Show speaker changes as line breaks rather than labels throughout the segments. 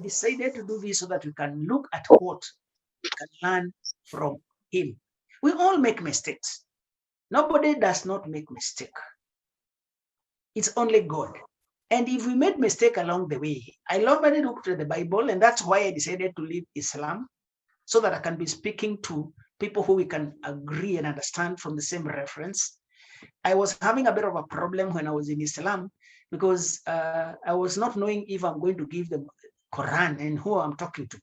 decided to do this so that we can look at what we can learn from him. We all make mistakes. Nobody does not make mistake. It's only God. And if we made mistake along the way, I normally look to the Bible, and that's why I decided to leave Islam, so that I can be speaking to people who we can agree and understand from the same reference. I was having a bit of a problem when I was in Islam because I was not knowing if I'm going to give the Quran and who I'm talking to.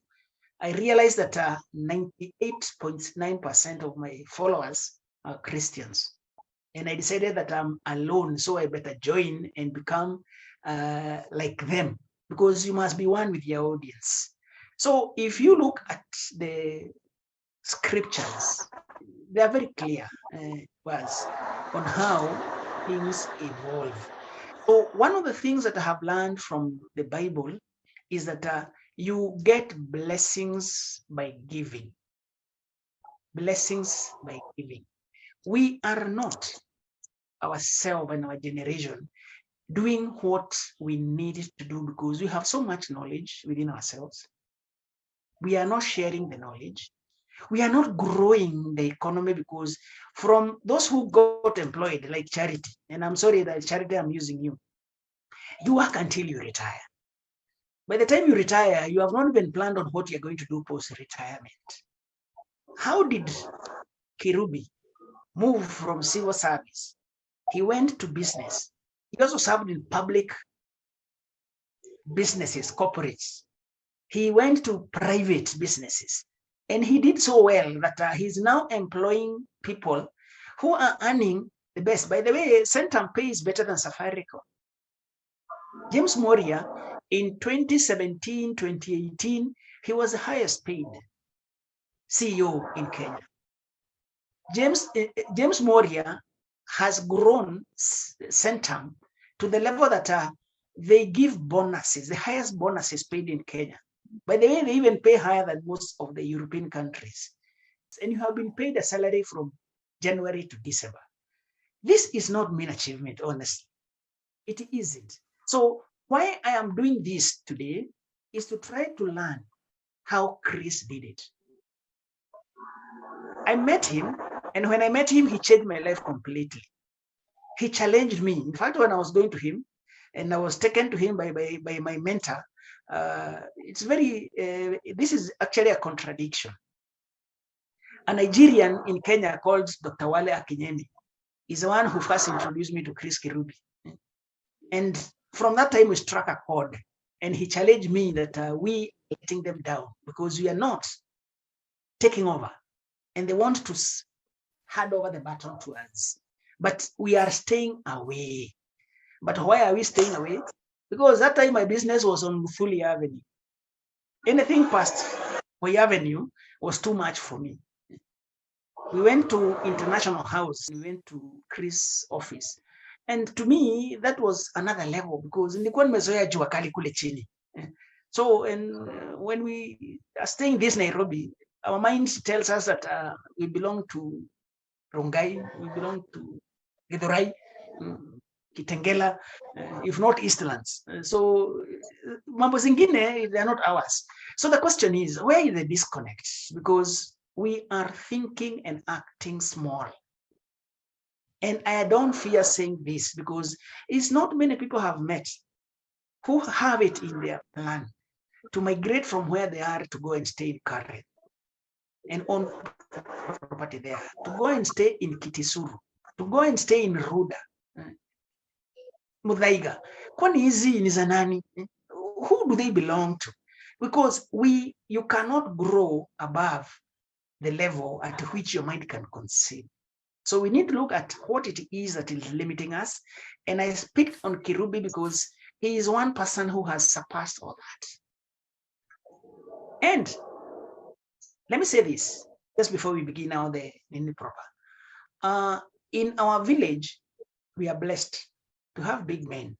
I realized that 98.9% of my followers are Christians. And I decided that I'm alone, so I better join and become like them, because you must be one with your audience. So if you look at the scriptures, they are very clear on how things evolve. So one of the things that I have learned from the Bible is that you get blessings by giving. Blessings by giving. We are not, ourselves and our generation, doing what we need to do because we have so much knowledge within ourselves. We are not sharing the knowledge. We are not growing the economy because from those who got employed, like Charity, and I'm sorry that Charity, I'm using you, you work until you retire. By the time you retire, you have not even planned on what you're going to do post-retirement. How did Kirubi move from civil service? He went to business. He also served in public businesses, corporates. He went to private businesses. And he did so well that he's now employing people who are earning the best. By the way, Centum pays better than Safaricom. James Moria, in 2017, 2018, he was the highest paid CEO in Kenya. James Moria has grown Centum to the level that they give bonuses, the highest bonuses paid in Kenya. By the way, they even pay higher than most of the European countries. And you have been paid a salary from January to December. This is not mean achievement, honestly. It isn't. So why I am doing this today is to try to learn how Chris did it. I met him, and when I met him, he changed my life completely. He challenged me. In fact, when I was going to him, and I was taken to him by my mentor, it's very, this is actually a contradiction. A Nigerian in Kenya called Dr. Wale Akinyemi is the one who first introduced me to Chris Kirubi. And from that time, we struck a chord. And he challenged me that we are letting them down because we are not taking over. And they want to hand over the baton to us. But we are staying away. But why are we staying away? Because that time my business was on Mufuli Avenue. Anything past Way Avenue was too much for me. We went to International House. We went to Chris' office. And to me, that was another level because nilikuwa nimezoea jua kali kule chini. So, and when we are staying in this Nairobi, our mind tells us that we belong to Rongai, we belong to Githurai, Kitengela, if not Eastlands. So, mambo zingine, they are not ours. So the question is, where is the disconnect? Because we are thinking and acting small. And I don't fear saying this because it's not many people have met who have it in their plan to migrate from where they are to go and stay in Karen and own property there, to go and stay in Kitisuru, to go and stay in Ruda, Mudhaiga. Kwani hizi ni za nani? Who do they belong to? Because you cannot grow above the level at which your mind can conceive. So we need to look at what it is that is limiting us. And I picked on Kirubi because he is one person who has surpassed all that. And let me say this, just before we begin now the proper. In our village, we are blessed to have big men,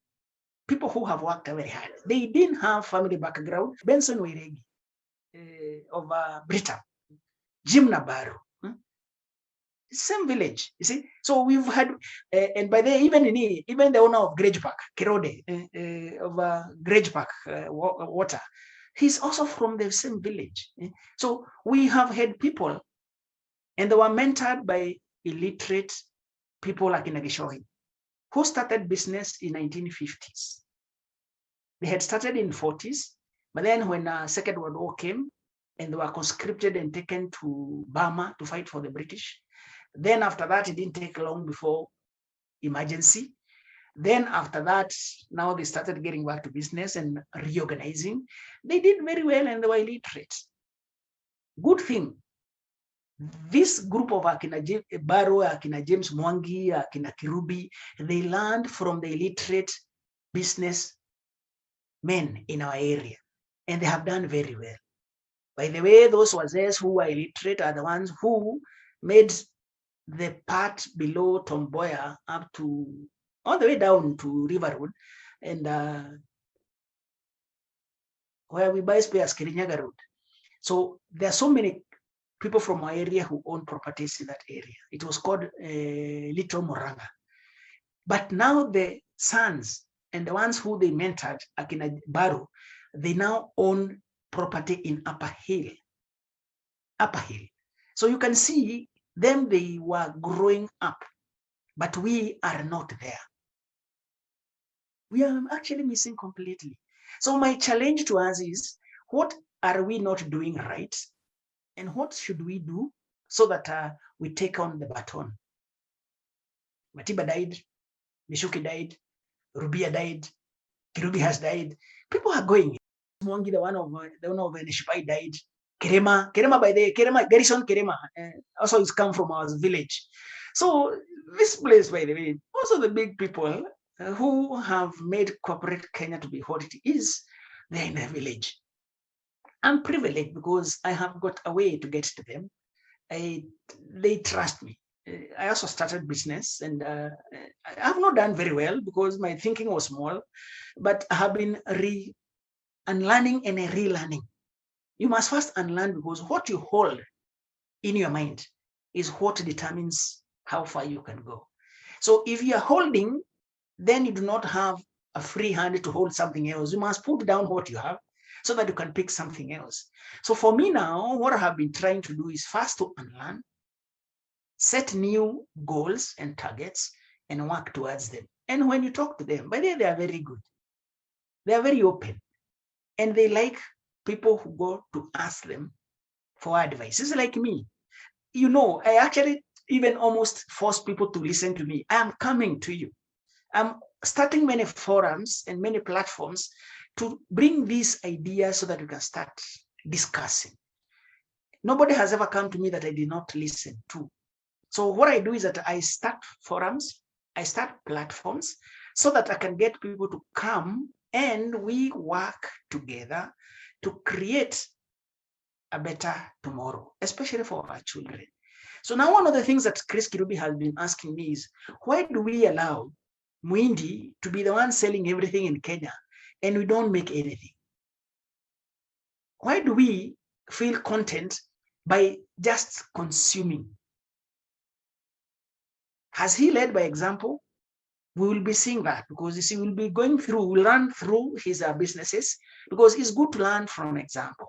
people who have worked very hard. They didn't have family background. Benson Wiregi of Britain, Jim Nabaru. Same village, you see. So we've had, and by the even the owner of Grange Park, Kirode, of Grange Park Water, He's also from the same village. So we have had people, and they were mentored by illiterate people like Inagishohi, who started business in 1950s. They had started in 40s, but then when Second World War came, and they were conscripted and taken to Burma to fight for the British. Then after that, it didn't take long before emergency. Then after that, now they started getting back to business and reorganizing. They did very well and they were illiterate. Good thing. This group of Akina Baro, Akina James Mwangi, Akina Kirubi, they learned from the illiterate business men in our area, and they have done very well. By the way, those wazees who were illiterate are the ones who made the part below Tomboya up to all the way down to River Road, and where we buy spares, Kirinyaga Road. So there are so many people from our area who own properties in that area. It was called Little Moranga. But now the sons and the ones who they mentored, Akina Baro, they now own property in Upper Hill. Upper Hill. So you can see them, they were growing up, but we are not there. We are actually missing completely. So my challenge to us is, what are we not doing right? And what should we do so that we take on the baton? Matiba died, Mishuki died, Rubia died, Kirubi has died. People are going. Mwangi, the one of Nishipai died. Kerema, by the way, Garrison Kerema, also is come from our village. So this place, by the way, also the big people who have made corporate Kenya to be what it is, they're in the village. I'm privileged because I have got a way to get to them. They trust me. I also started business, and I have not done very well because my thinking was small, but I have been unlearning and relearning. You must first unlearn, because what you hold in your mind is what determines how far you can go. So if you are holding, then you do not have a free hand to hold something else. You must put down what you have so that you can pick something else. So for me now, what I have been trying to do is first to unlearn, set new goals and targets, and work towards them. And when you talk to them, by the way, they are very good. They are very open. And they like people who go to ask them for advice. It's like me. You know, I actually even almost force people to listen to me. I am coming to you. I'm starting many forums and many platforms to bring these ideas so that we can start discussing. Nobody has ever come to me that I did not listen to. So what I do is that I start forums, I start platforms so that I can get people to come and we work together to create a better tomorrow, especially for our children. So now one of the things that Chris Kirubi has been asking me is, why do we allow Muindi to be the one selling everything in Kenya and we don't make anything? Why do we feel content by just consuming? Has he led by example? We will be seeing that, because you see, we'll be going through, we'll run through his businesses, because it's good to learn from example.